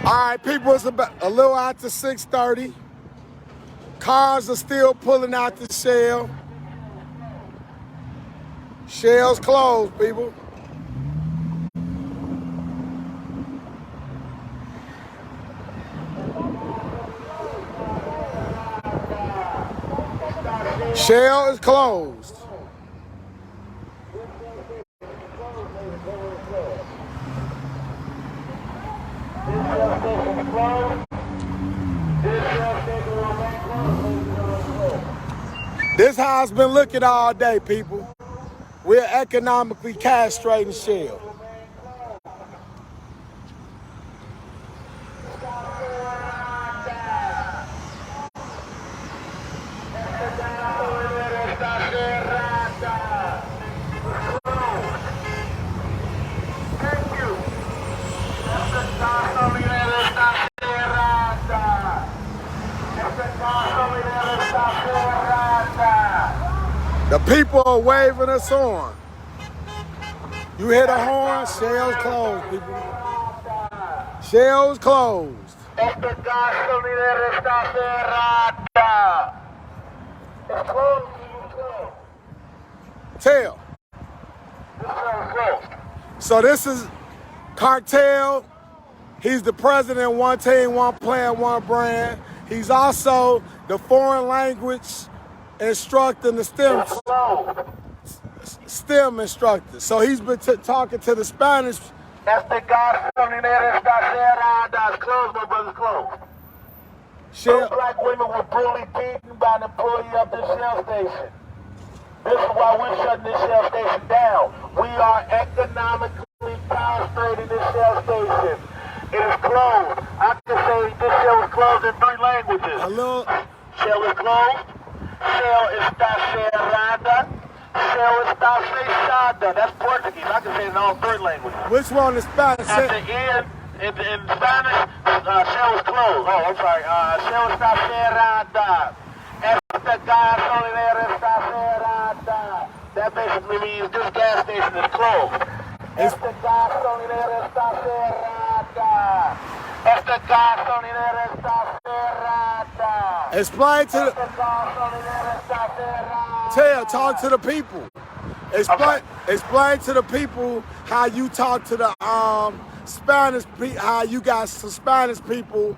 All right, people, it's about a little after 6:30. Cars are still pulling out the shell. Shell's closed, people. Shell is closed. This how it's been looking all day, people. We're economically castrating Shell. The people are waving us on. You hear the horn? Shell's closed, people. Shell's closed. Esta gasolinera está cerrada. It's closed. Tell. This is closed. So this is Kartel. He's the president, one team, one plan, one brand. He's also the foreign language instructor and the STEM instructor. So he's been talking to the Spanish. Esta gasolinera está cerrada. It's closed, my brother's closed. Those black women were brutally beaten by an employee of the Shell station. This is why we're shutting this Shell station down. We are economically castrating this Shell station. It is closed. I can say this Shell is closed in 3 languages. Hello? Shell is closed. Shell está cerrada. Shell está fechada. That's Portuguese. I can say it in all 3 languages. Which one is Spanish? At the end, in Spanish, Shell is closed. Oh, I'm sorry. Shell está cerrada. Esta gasolinera está cerrada. That basically means this gas station is closed. Esta gasolinera está cerrada. Esta gasolinera está cerrada. Explain to the... Esta gasolinera está cerrada. Tell, talk to the people. Explain to the people how you talk to the Spanish people, how you got some Spanish people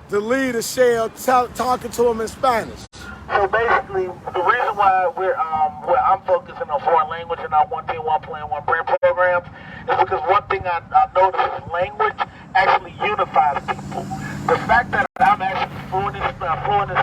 to lead the Shell, talking to them in Spanish. So basically, the reason why I'm focusing on foreign language and not one team, one plan, one brand programs is because one thing I noticed is language actually unifies people. The fact that I'm actually fluent in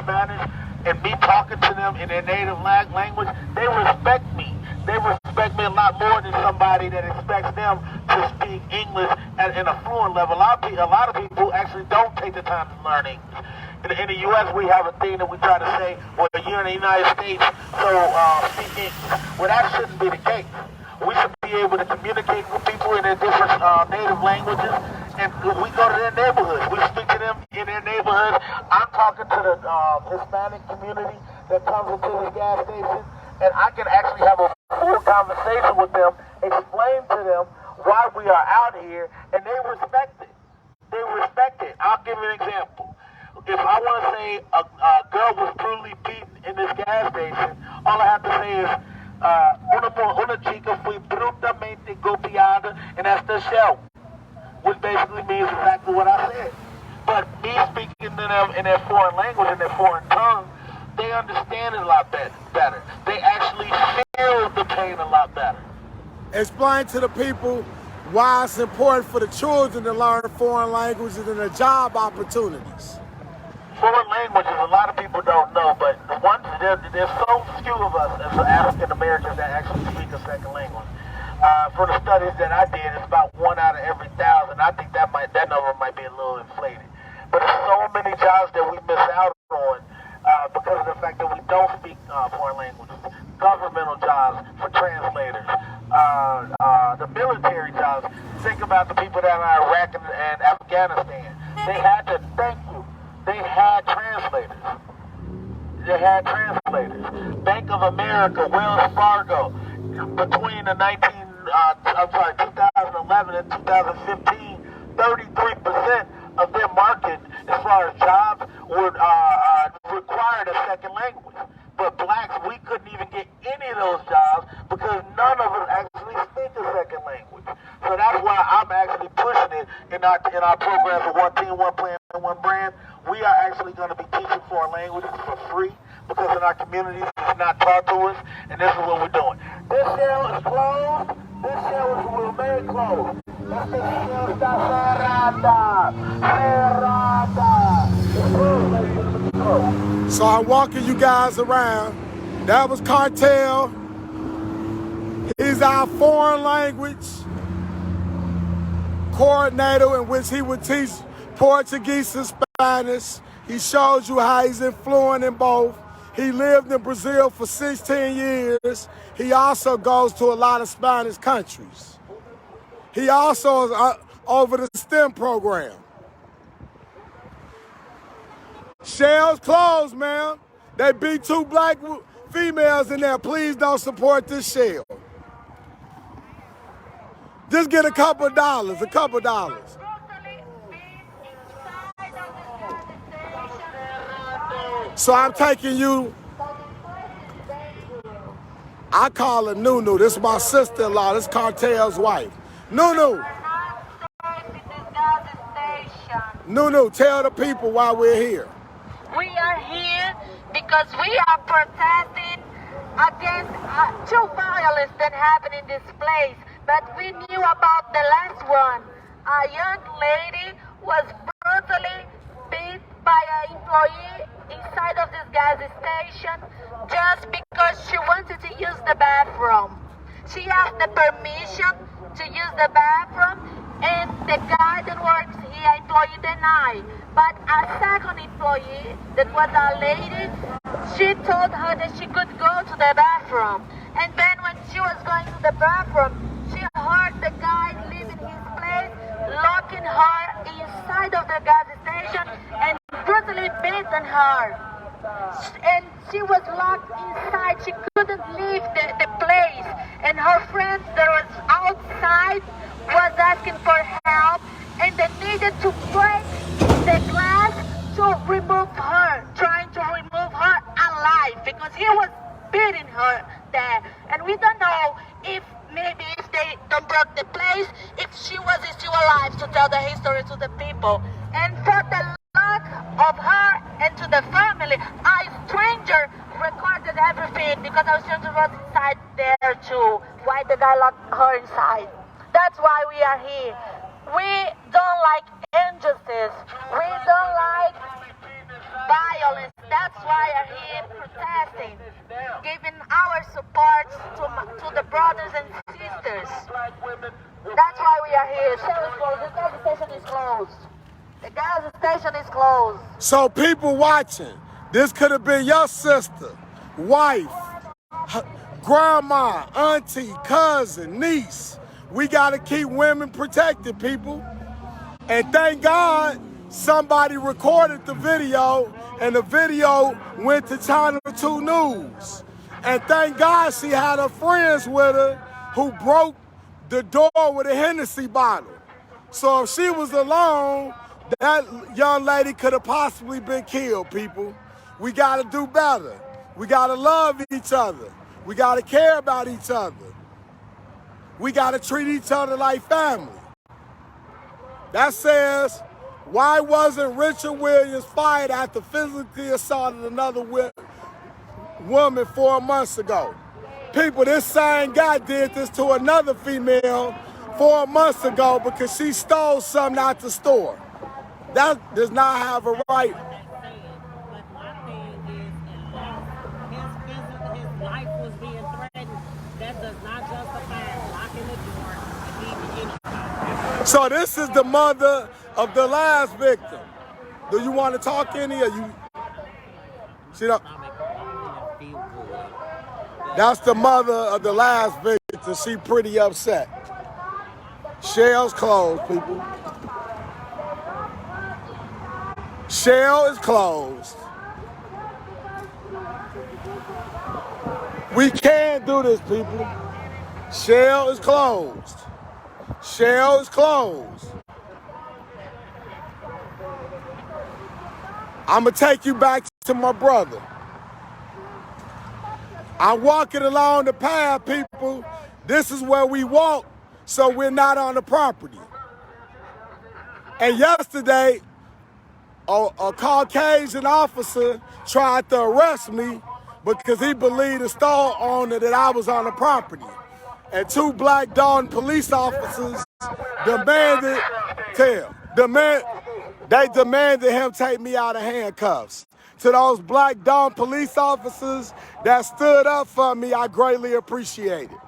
Spanish and me talking to them in their native language, they respect me. They respect me a lot more than somebody that expects them to speak English at a fluent level. A lot of people actually don't take the time to learn English. In the U.S., we have a thing that we try to say, well, you're in the United States, so speak English. Well, that shouldn't be the case. We should be able to communicate with people in their different native languages, and we go to their neighborhoods. We speak to them in their neighborhoods. I'm talking to the Hispanic community that comes into this gas station, and I can actually have a full conversation with them, explain to them why we are out here, and they respect it. They respect it. I'll give you an example. If I want to say a girl was brutally beaten in this gas station, all I have to say is, una chica fue brutalmente golpeada, and that's the Shell, which basically means exactly what I said. But me speaking to them in their foreign language, in their foreign tongue, they understand it a lot better. They actually feel the pain a lot better. Explain to the people why it's important for the children to learn foreign languages and the job opportunities. Foreign languages, a lot of people don't know, but there's so few of us as African Americans that actually speak a second language. For the studies that I did, it's about 1 out of every 1,000. I think that number might be a little inflated. But there's so many jobs that we miss out on because of the fact that we don't speak foreign languages. Governmental jobs for translators, the military jobs. Think about the people that are in Iraq and Afghanistan. They had to thank you. They had translators. Bank of America, Wells Fargo, between the 2011 and 2015, 33% of their market as far as jobs would require a second language. But blacks, we couldn't even get any of those jobs because none of us actually speak a second language. So that's why I'm actually pushing it in our program of One Team, One Plan, One Brand. We are actually going to be teaching foreign languages for free because in our communities it's not taught to us, and this is what we're doing. This cell is closed. This cell will remain closed. Este cell está cerrada. Cerrada. It's closed, ladies. It's closed. So I'm walking you guys around. That was Kartel. He's our foreign language coordinator in which he would teach Portuguese and Spanish. He shows you how he's fluent in both. He lived in Brazil for 16 years. He also goes to a lot of Spanish countries. He also is over the STEM program. Shell's closed, man. They beat 2 black females in there. Please don't support this shell. Just get a couple dollars, So I'm taking you, I call her Nunu. This is my sister-in-law. This is Kartel's wife. Nunu. Nunu, tell the people why we're here. We are here because we are protesting against two violence that happened in this place. But we knew about the last one. A young lady was brutally beat by an employee inside of this gas station just because she wanted to use the bathroom. She asked the permission to use the bathroom, and the guy that works here, employee, denied. But a second employee, that was a lady, she told her that she could go to the bathroom. And then when she was going to the bathroom, she heard the guy leaving his place, locking her inside of the gas station and brutally beating her. And she was locked inside. She couldn't leave the place. And her friend that was outside was asking for help, and they needed to break the glass to remove her, trying to remove her alive because he was beating her there. And we don't know if maybe if they don't break the place, if she was still alive to tell the history to the people. And for the luck of her and to the family, a stranger recorded everything because our stranger was inside there too. Why the guy locked her inside? That's why we are here. We don't like injustice. We don't like violence. That's why we're here protesting, giving our support to the brothers and sisters. That's why we are here. The gas station is closed. The gas station is closed. So people watching, this could have been your sister, wife, grandma, auntie, cousin, niece. We got to keep women protected, people. And thank God somebody recorded the video, and the video went to Channel 2 News. And thank God she had her friends with her who broke the door with a Hennessy bottle. So if she was alone, that young lady could have possibly been killed, people. We got to do better. We got to love each other. We got to care about each other. We got to treat each other like family. That says, why wasn't Richard Williams fired after physically assaulted another woman 4 months ago? People, this same guy did this to another female 4 months ago because she stole something out the store. That does not have a right. His life was being threatened. That does not justify locking the door and leaving anybody. So this is the mother of the last victim. Do you want to talk any? Or you? See that? That's the mother of the last victim. She pretty upset. Shell's closed, people. Shell is closed. We can't do this, people. Shell is closed. Shell is closed. I'm gonna take you back to my brother. I'm walking along the path, people. This is where we walk, so we're not on the property. And yesterday, a Caucasian officer tried to arrest me because he believed the store owner that I was on the property. And two black Dalton police officers demanded him take me out of handcuffs. To those black Dalton police officers that stood up for me, I greatly appreciate it.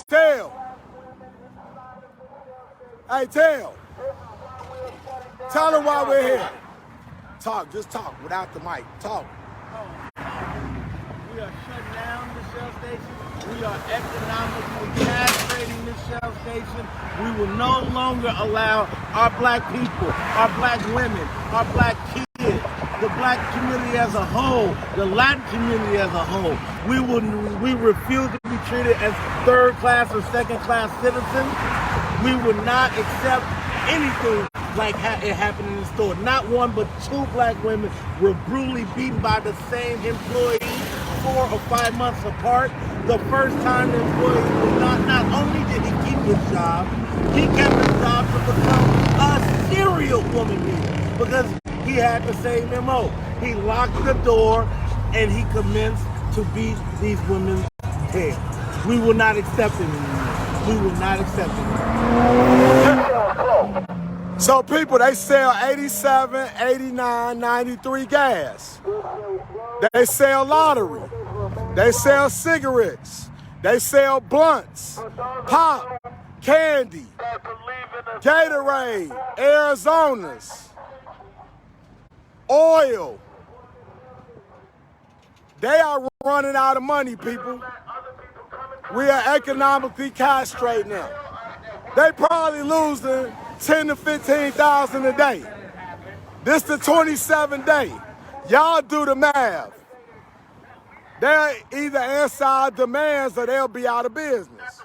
Tell. Hey, tell. Tell them why we're here. Talk, just talk without the mic. Talk. We are shutting down the Shell station. We are economically castrating the Shell station. We will no longer allow our black people, our black women, our black kids, the black community as a whole, the Latin community as a whole. We refuse to be treated as third-class or second-class citizens. We will not accept anything like it happened in the store. Not one, but two black women were brutally beaten by the same employee 4 or 5 months apart. The first time the employee was not only did he keep his job, he kept his job to become a serial woman beater because he had the same MO. He locked the door and he commenced to beat these women's tails. We will not accept it anymore. We will not accept it. So people, they sell 87, 89, 93 gas. They sell lottery. They sell cigarettes. They sell blunts, pop, candy, Gatorade, Arizonas, oil. They are running out of money, people. We are economically castrating them. They probably losing 10 to 15,000 a day. This the 27th day. Y'all do the math. They'll either answer our demands or they'll be out of business.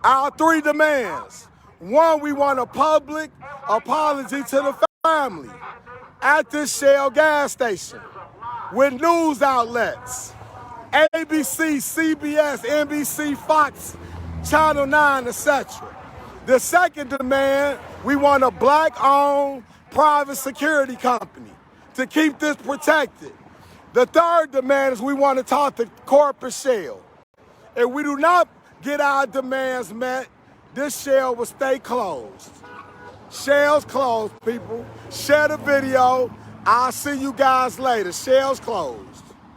Our 3 demands. 1, we want a public apology to the family at this Shell gas station with news outlets. ABC, CBS, NBC, Fox, Channel 9, etc. The second demand, we want a black-owned private security company to keep this protected. The third demand is we want to talk to corporate Shell. If we do not get our demands met, this Shell will stay closed. Shell's closed, people. Share the video. I'll see you guys later. Shell's closed.